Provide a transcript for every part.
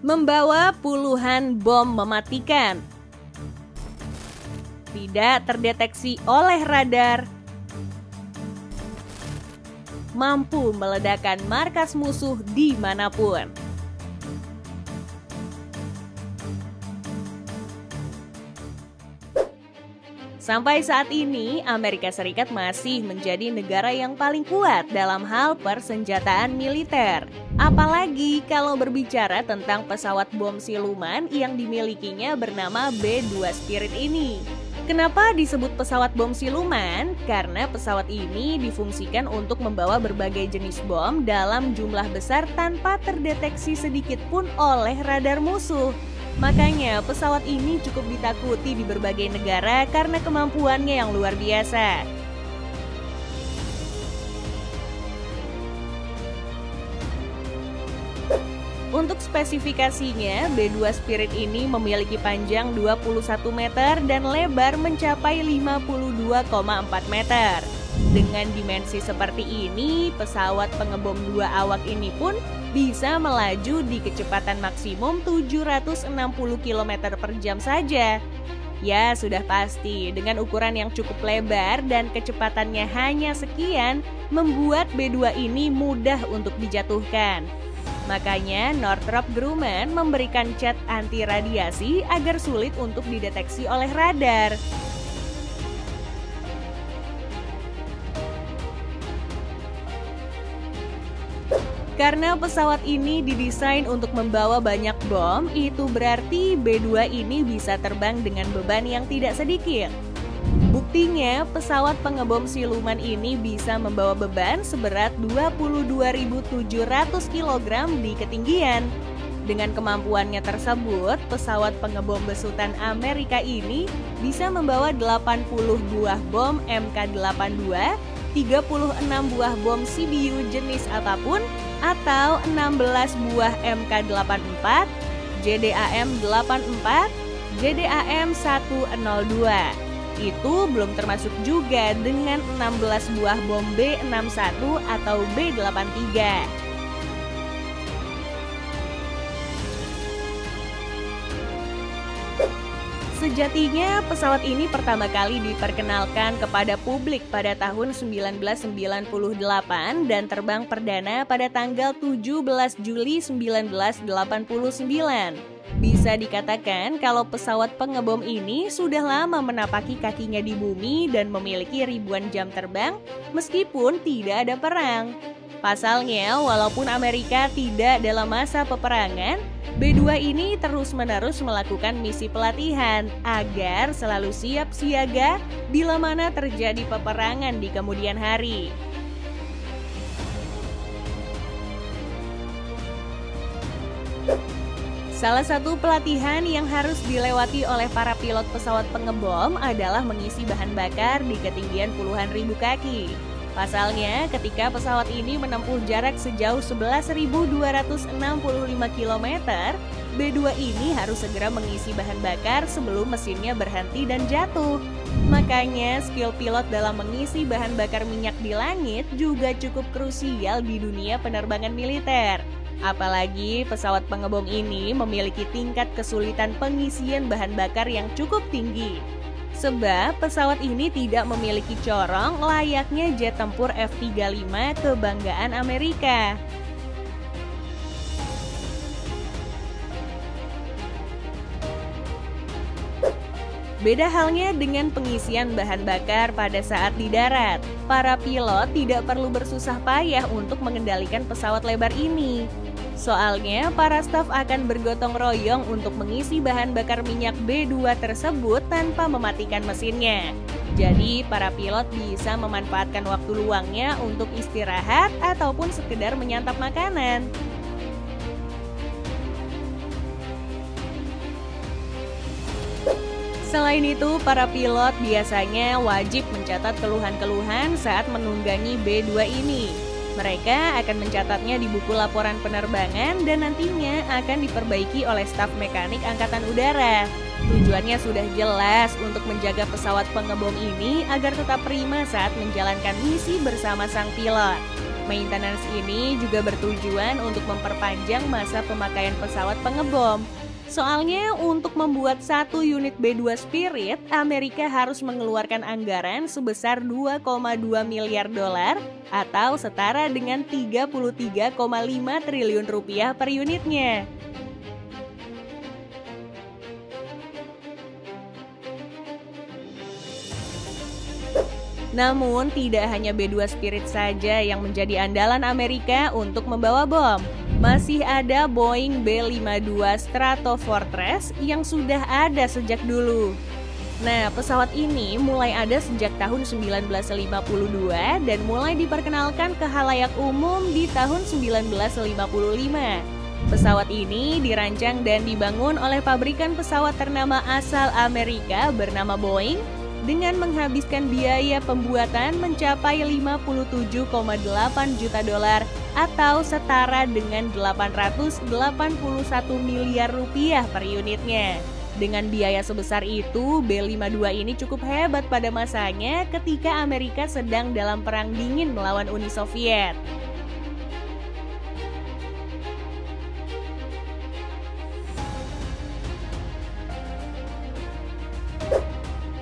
Membawa puluhan bom mematikan. Tidak terdeteksi oleh radar. Mampu meledakkan markas musuh dimanapun. Sampai saat ini, Amerika Serikat masih menjadi negara yang paling kuat dalam hal persenjataan militer. Apalagi kalau berbicara tentang pesawat bom siluman yang dimilikinya bernama B-2 Spirit ini. Kenapa disebut pesawat bom siluman? Karena pesawat ini difungsikan untuk membawa berbagai jenis bom dalam jumlah besar tanpa terdeteksi sedikit pun oleh radar musuh. Makanya pesawat ini cukup ditakuti di berbagai negara karena kemampuannya yang luar biasa. Untuk spesifikasinya, B-2 Spirit ini memiliki panjang 21 meter dan lebar mencapai 52,4 meter. Dengan dimensi seperti ini, pesawat pengebom 2 awak ini pun bisa melaju di kecepatan maksimum 760 km per jam saja. Ya, sudah pasti dengan ukuran yang cukup lebar dan kecepatannya hanya sekian, membuat B-2 ini mudah untuk dijatuhkan. Makanya Northrop Grumman memberikan cat anti radiasi agar sulit untuk dideteksi oleh radar. Karena pesawat ini didesain untuk membawa banyak bom, itu berarti B-2 ini bisa terbang dengan beban yang tidak sedikit. Buktinya, pesawat pengebom siluman ini bisa membawa beban seberat 22.700 kg di ketinggian. Dengan kemampuannya tersebut, pesawat pengebom besutan Amerika ini bisa membawa 80 buah bom MK82, 36 buah bom CBU jenis apapun, atau 16 buah MK84, JDAM-84, JDAM-102. Itu belum termasuk juga dengan 16 buah bom B61 atau B83. Sejatinya, pesawat ini pertama kali diperkenalkan kepada publik pada tahun 1998 dan terbang perdana pada tanggal 17 Juli 1989. Bisa dikatakan kalau pesawat pengebom ini sudah lama menapaki kakinya di bumi dan memiliki ribuan jam terbang meskipun tidak ada perang. Pasalnya, walaupun Amerika tidak dalam masa peperangan, B-2 ini terus-menerus melakukan misi pelatihan agar selalu siap siaga bila mana terjadi peperangan di kemudian hari. Salah satu pelatihan yang harus dilewati oleh para pilot pesawat pengebom adalah mengisi bahan bakar di ketinggian puluhan ribu kaki. Pasalnya, ketika pesawat ini menempuh jarak sejauh 11.265 km, B-2 ini harus segera mengisi bahan bakar sebelum mesinnya berhenti dan jatuh. Makanya, skill pilot dalam mengisi bahan bakar minyak di langit juga cukup krusial di dunia penerbangan militer. Apalagi pesawat pengebom ini memiliki tingkat kesulitan pengisian bahan bakar yang cukup tinggi. Sebab pesawat ini tidak memiliki corong layaknya jet tempur F-35 kebanggaan Amerika. Beda halnya dengan pengisian bahan bakar pada saat di darat. Para pilot tidak perlu bersusah payah untuk mengendalikan pesawat lebar ini. Soalnya, para staf akan bergotong royong untuk mengisi bahan bakar minyak B-2 tersebut tanpa mematikan mesinnya. Jadi, para pilot bisa memanfaatkan waktu luangnya untuk istirahat ataupun sekedar menyantap makanan. Selain itu, para pilot biasanya wajib mencatat keluhan-keluhan saat menunggangi B-2 ini. Mereka akan mencatatnya di buku laporan penerbangan dan nantinya akan diperbaiki oleh staf mekanik Angkatan Udara. Tujuannya sudah jelas untuk menjaga pesawat pengebom ini agar tetap prima saat menjalankan misi bersama sang pilot. Maintenance ini juga bertujuan untuk memperpanjang masa pemakaian pesawat pengebom. Soalnya untuk membuat satu unit B-2 Spirit, Amerika harus mengeluarkan anggaran sebesar 2,2 miliar dolar atau setara dengan 33,5 triliun rupiah per unitnya. Namun, tidak hanya B-2 Spirit saja yang menjadi andalan Amerika untuk membawa bom. Masih ada Boeing B-52 Stratofortress yang sudah ada sejak dulu. Nah, pesawat ini mulai ada sejak tahun 1952 dan mulai diperkenalkan ke khalayak umum di tahun 1955. Pesawat ini dirancang dan dibangun oleh pabrikan pesawat ternama asal Amerika bernama Boeing dengan menghabiskan biaya pembuatan mencapai 57,8 juta dolar atau setara dengan 881 miliar rupiah per unitnya. Dengan biaya sebesar itu, B-52 ini cukup hebat pada masanya ketika Amerika sedang dalam perang dingin melawan Uni Soviet.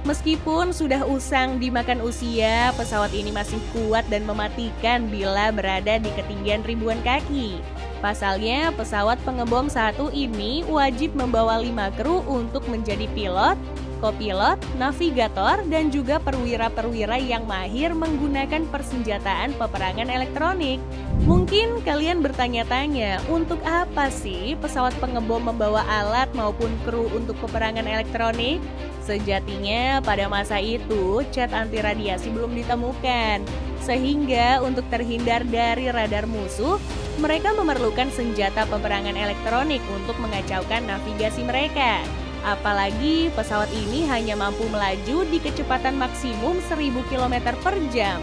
Meskipun sudah usang dimakan usia, pesawat ini masih kuat dan mematikan bila berada di ketinggian ribuan kaki. Pasalnya, pesawat pengebom satu ini wajib membawa 5 kru untuk menjadi pilot, kopilot, navigator, dan juga perwira-perwira yang mahir menggunakan persenjataan peperangan elektronik. Mungkin kalian bertanya-tanya, untuk apa sih pesawat pengebom membawa alat maupun kru untuk peperangan elektronik? Sejatinya pada masa itu cat anti radiasi belum ditemukan, sehingga untuk terhindar dari radar musuh, mereka memerlukan senjata peperangan elektronik untuk mengacaukan navigasi mereka. Apalagi pesawat ini hanya mampu melaju di kecepatan maksimum 1000 km per jam.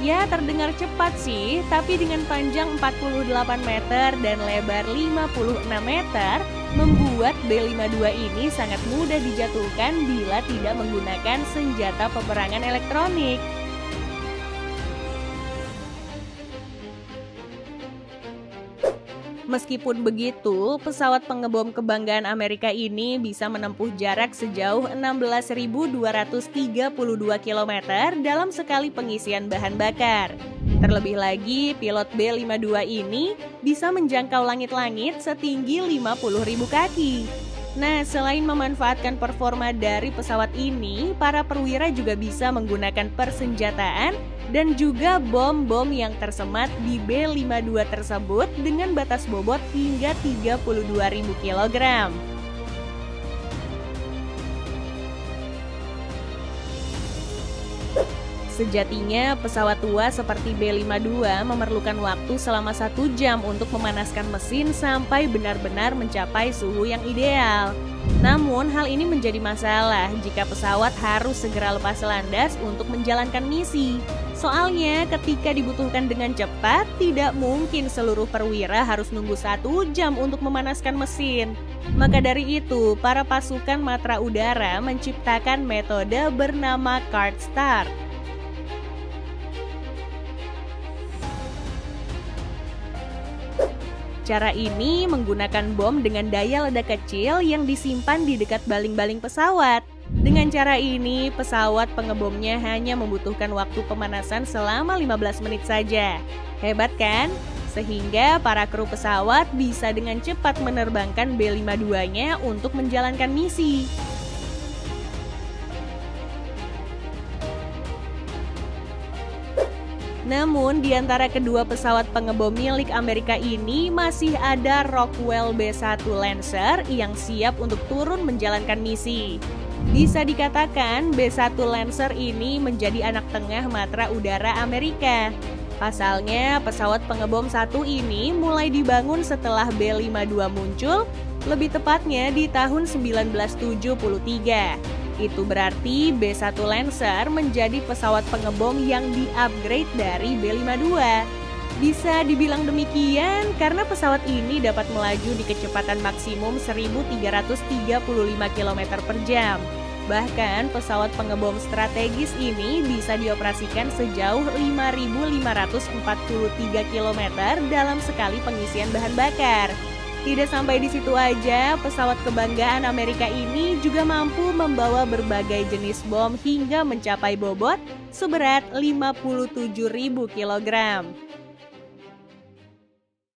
Ya terdengar cepat sih, tapi dengan panjang 48 meter dan lebar 56 meter, membuat B-52 ini sangat mudah dijatuhkan bila tidak menggunakan senjata peperangan elektronik. Meskipun begitu, pesawat pengebom kebanggaan Amerika ini bisa menempuh jarak sejauh 16.232 km dalam sekali pengisian bahan bakar. Terlebih lagi, pilot B-52 ini bisa menjangkau langit-langit setinggi 50.000 kaki. Nah, selain memanfaatkan performa dari pesawat ini, para perwira juga bisa menggunakan persenjataan dan juga bom-bom yang tersemat di B-52 tersebut dengan batas bobot hingga 32.000 kg. Sejatinya, pesawat tua seperti B-52 memerlukan waktu selama 1 jam untuk memanaskan mesin sampai benar-benar mencapai suhu yang ideal. Namun, hal ini menjadi masalah jika pesawat harus segera lepas landas untuk menjalankan misi. Soalnya, ketika dibutuhkan dengan cepat, tidak mungkin seluruh perwira harus nunggu 1 jam untuk memanaskan mesin. Maka dari itu, para pasukan matra udara menciptakan metode bernama Cold Start. Cara ini menggunakan bom dengan daya ledak kecil yang disimpan di dekat baling-baling pesawat. Dengan cara ini, pesawat pengebomnya hanya membutuhkan waktu pemanasan selama 15 menit saja. Hebat kan? Sehingga para kru pesawat bisa dengan cepat menerbangkan B-52-nya untuk menjalankan misi. Namun, di antara kedua pesawat pengebom milik Amerika ini masih ada Rockwell B-1 Lancer yang siap untuk turun menjalankan misi. Bisa dikatakan B-1 Lancer ini menjadi anak tengah matra udara Amerika. Pasalnya, pesawat pengebom satu ini mulai dibangun setelah B-52 muncul, lebih tepatnya di tahun 1973. Itu berarti B-1 Lancer menjadi pesawat pengebom yang di-upgrade dari B-52. Bisa dibilang demikian karena pesawat ini dapat melaju di kecepatan maksimum 1335 km per jam. Bahkan pesawat pengebom strategis ini bisa dioperasikan sejauh 5.543 km dalam sekali pengisian bahan bakar. Tidak sampai di situ aja, pesawat kebanggaan Amerika ini juga mampu membawa berbagai jenis bom hingga mencapai bobot seberat 57.000 kg.